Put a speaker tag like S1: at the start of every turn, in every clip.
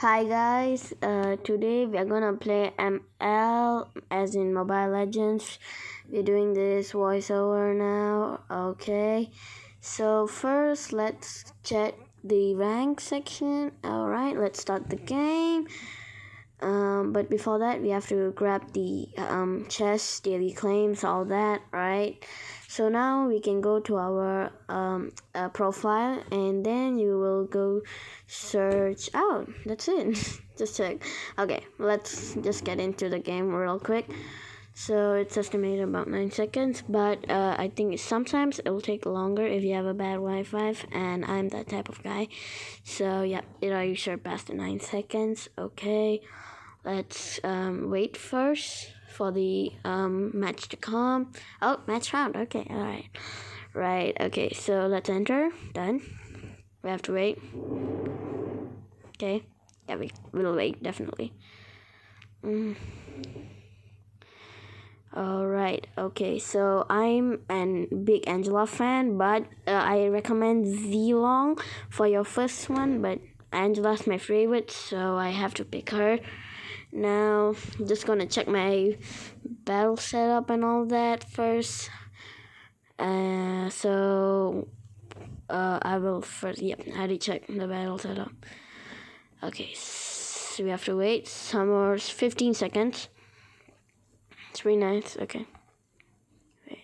S1: Hi guys, today we are gonna play ML as in Mobile Legends. We're doing this voiceover now, okay? So first let's check the rank section. Alright, let's start the game. But before that we have to grab the chest, daily claims, all that, right? So now we can go to our profile and then you will go search out. That's it. Just check. Okay, let's just get into the game real quick. So it's estimated about 9 seconds, but I think sometimes it will take longer if you have a bad Wi-Fi, and I'm that type of guy. So yeah, it already sure past the 9 seconds. Okay, let's wait first for the match to come. Oh, match round. Okay, all right. Right, okay, so let's enter. Done. We have to wait. Okay. Yeah, we'll wait, definitely. Alright, okay, so I'm a big Angela fan, but I recommend Zilong for your first one, but Angela's my favorite, so I have to pick her. Now, just gonna check my battle setup and all that first. I will first, yep, I already check the battle setup. Okay, so we have to wait some more 15 seconds. It's pretty nice, okay. Wait.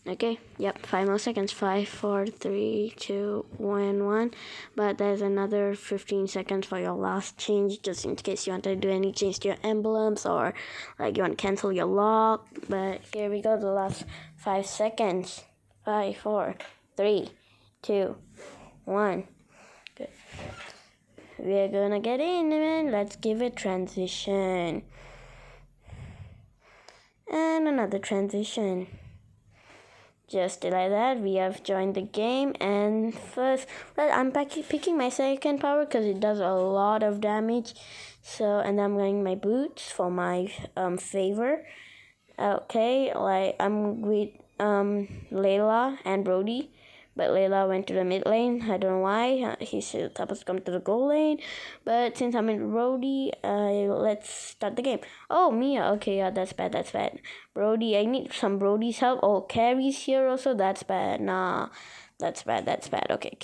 S1: Okay, yep, 5 more seconds. 5, 4, 3, 2, 1, 1. But there's another 15 seconds for your last change, just in case you want to do any change to your emblems or like you want to cancel your lock. But here we go, the last 5 seconds. 5, 4, 3, 2, 1. Good. We're gonna get in, man. Let's give it transition. And another transition. Just like that, we have joined the game, and first, I'm picking my second power because it does a lot of damage. So, and I'm getting my boots for my favor. Okay, like I'm with Layla and Brody, but Layla went to the mid lane. I don't know why. He's supposed to come to the goal lane, but since I'm in Brody, let's start the game. Oh, Mia. Okay, yeah, that's bad. That's bad. Brody, I need some Brody's help. Oh, Carrie's here also. That's bad. Nah, that's bad. That's bad. Okay.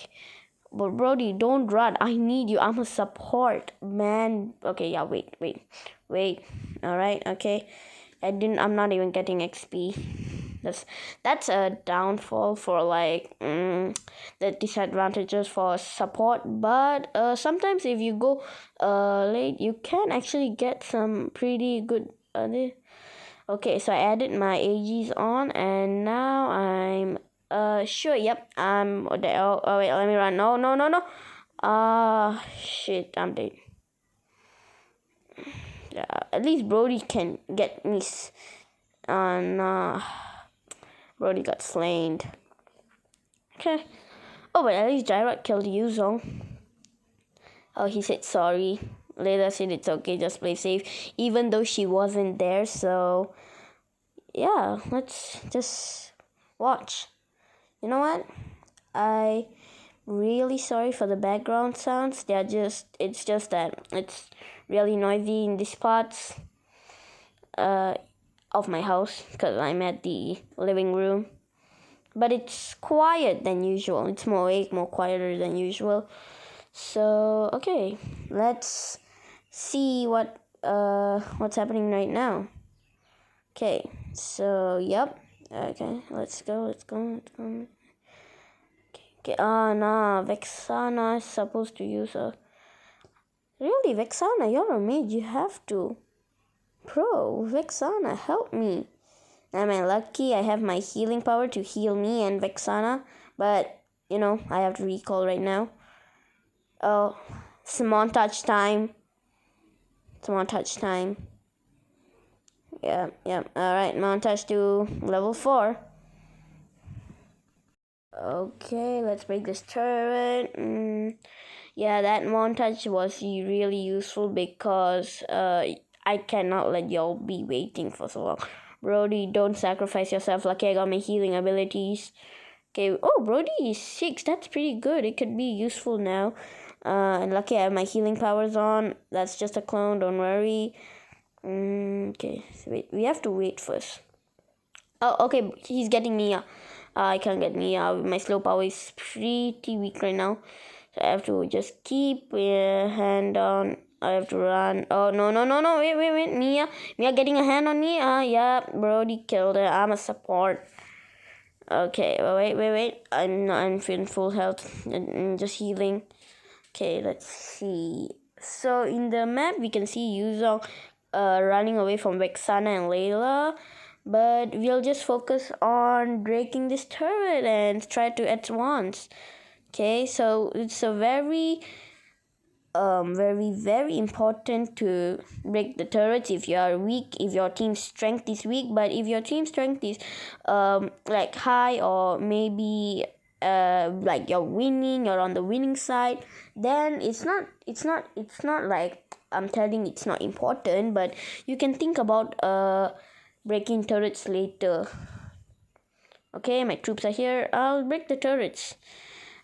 S1: But Brody, don't run. I need you. I'm a support, man. Okay, yeah, wait. All right, okay. I'm not even getting XP. That's a downfall for like the disadvantages for support. But sometimes if you go late, you can actually get some pretty good. Okay, so I added my AGs on, and now I'm sure. Yep, oh wait, let me run. No. Shit, I'm dead. Yeah, at least Brody can get me. Nah, Brody got slain. Okay. Oh, but at least Jyrod killed Yuzong. Oh, he said sorry. Layla said it's okay, just play safe, even though she wasn't there. So, yeah, let's just watch. You know what? I really sorry for the background sounds. It's just that it's really noisy in these parts of my house because I'm at the living room. But it's quiet than usual. It's more quieter than usual. So okay, let's see what's happening right now. Okay, so yep. Okay, let's go. Okay. Nah, Vexana is supposed to use a. Really, Vexana, you're a mage. You have to. Bro, Vexana, help me. Am I lucky? I have my healing power to heal me and Vexana, but you know I have to recall right now. Oh, it's montage time. Yep. Alright, montage to level 4. Okay, let's break this turret. Yeah, that montage was really useful because I cannot let y'all be waiting for so long. Brody, don't sacrifice yourself. Lucky I got my healing abilities. Okay, oh, Brody is 6. That's pretty good. It could be useful now. And lucky I have my healing powers on. That's just a clone, don't worry. Okay, so wait, we have to wait first. Oh, okay, he's getting Mia. I can't get Mia. My slow power is pretty weak right now. So I have to just keep hand on. I have to run. Oh, no, no, no, no. Wait. Mia getting a hand on me. Yeah, Brody killed her. I'm a support. Okay, wait. I'm feeling full health and just healing. Okay, let's see. So in the map, we can see Yuzong running away from Vexana and Layla. But we'll just focus on breaking this turret and try to advance. Okay, so it's a very very important to break the turrets if you are weak, if your team's strength is weak. But if your team's strength is like high, or maybe like you're winning, you're on the winning side, then it's not like I'm telling it's not important, but you can think about breaking turrets later. Okay, my troops are here. I'll break the turrets.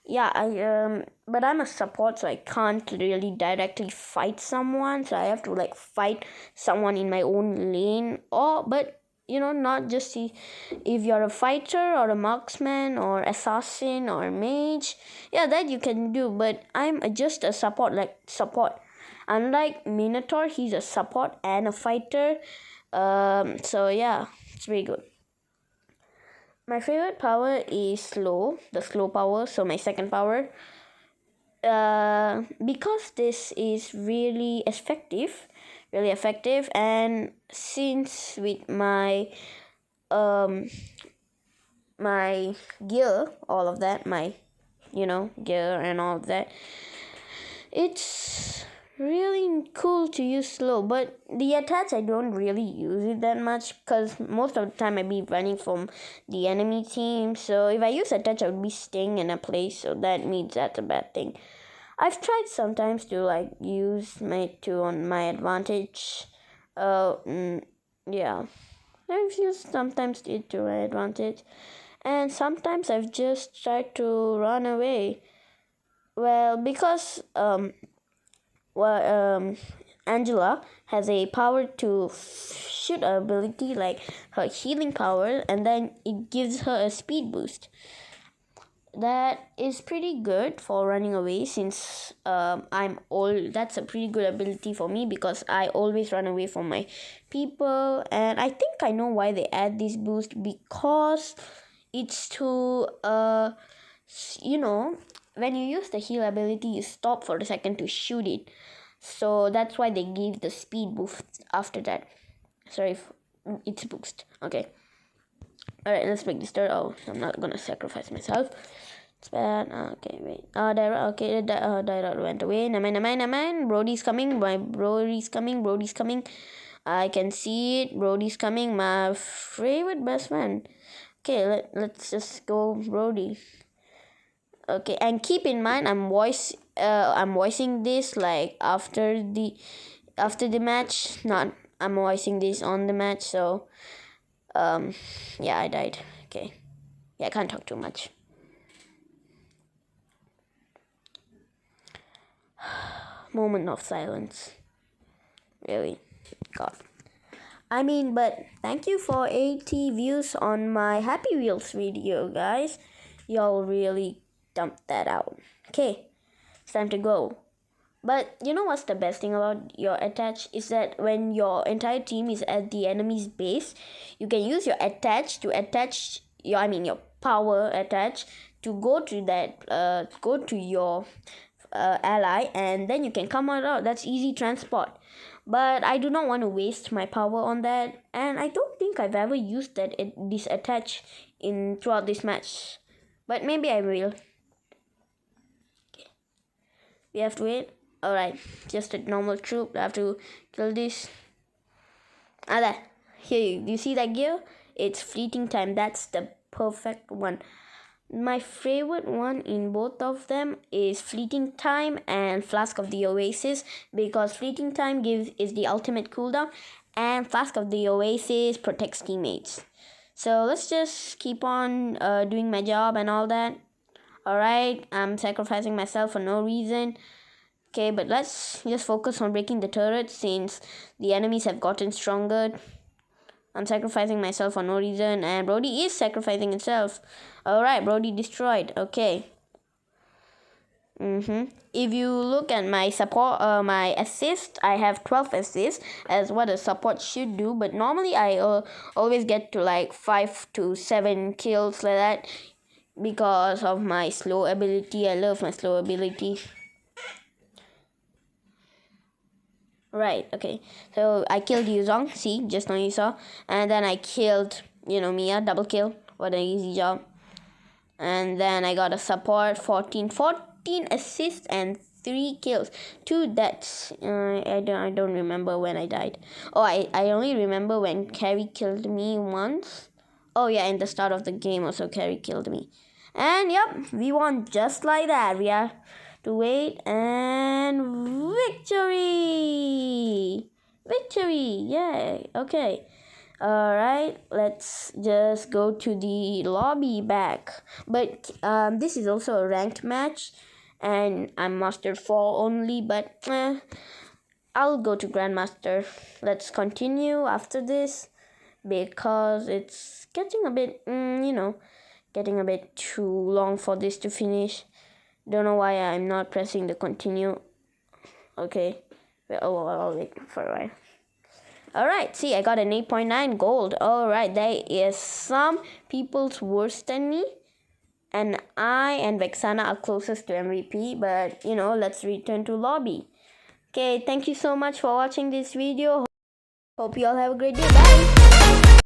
S1: Yeah, but I'm a support, so I can't really directly fight someone. So I have to like fight someone in my own lane. But not just if you're a fighter or a marksman or assassin or mage. Yeah, that you can do. But I'm just a support, Unlike Minotaur, he's a support and a fighter. So yeah, it's very good. My favorite power is the slow power, so my second power. Because this is really effective, and since with my my gear, all of that, my gear and all of that, it's really cool to use slow. But the attach, I don't really use it that much because most of the time I be running from the enemy team. So if I use attach, I would be staying in a place, so that means that's a bad thing. I've tried sometimes to like use my two on my advantage. Yeah, I've used sometimes it to my advantage, and sometimes I've just tried to run away. Well, because Angela has a power to shoot ability, like her healing power, and then it gives her a speed boost. That is pretty good for running away, since I'm old. That's a pretty good ability for me because I always run away from my people. And I think I know why they add this boost, because it's to when you use the heal ability, you stop for a second to shoot it. So that's why they give the speed boost after that. Sorry, it's boost. Okay. Alright, let's make this turn. Oh, I'm not gonna sacrifice myself. It's bad. Okay, wait. Daira went away. Never mind. Brody's coming. Brody's coming. I can see it. Brody's coming. My favorite best friend. Okay, let's just go Brody. Okay, and keep in mind, I'm voicing this like after the match. Not I'm voicing this on the match. So yeah, I died. Okay, yeah, I can't talk too much. Moment of silence. Really, God. But thank you for 80 views on my Happy Wheels video, guys. Y'all really dumped that out. Okay, it's time to go. But you know what's the best thing about your attach is that when your entire team is at the enemy's base, you can use your attach to attach your power attach to go to your ally, and then you can come out. That's easy transport. But I do not want to waste my power on that, and I don't think I've ever used this attach throughout this match. But maybe I will. Okay. We have to wait. Alright, just a normal troop. I have to kill this. There. Here, you see that gear? It's fleeting time. That's the perfect one. My favorite one in both of them is Fleeting Time and Flask of the Oasis, because Fleeting Time is the ultimate cooldown, and Flask of the Oasis protects teammates. So let's just keep on doing my job and all that. Alright, I'm sacrificing myself for no reason. Okay, but let's just focus on breaking the turret since the enemies have gotten stronger. I'm sacrificing myself for no reason, and Brody is sacrificing himself. Alright, Brody destroyed. Okay. If you look at my support, my assist, I have 12 assists as what a support should do. But normally I always get to like 5 to 7 kills like that because of my slow ability. I love my slow ability. Right, okay. So I killed Yuzong, see, just now you saw. And then I killed, Mia, double kill. What an easy job. And then I got a support, 14 assists and 3 kills. 2 deaths. I don't remember when I died. Oh, I only remember when Carrie killed me once. Oh yeah, in the start of the game also Carrie killed me. And yep, we won just like that. We have to wait, and victory! Victory! Yay! Okay. Alright, let's just go to the lobby back. But this is also a ranked match, and I'm Master 4 only, but I'll go to Grandmaster. Let's continue after this because it's getting a bit, getting a bit too long for this to finish. Don't know why I'm not pressing the continue. Okay. I'll wait for a while. Alright, see, I got an 8.9 gold. Alright, there is some people's worse than me. And I and Vexana are closest to MVP. But, let's return to lobby. Okay, thank you so much for watching this video. Hope you all have a great day. Bye.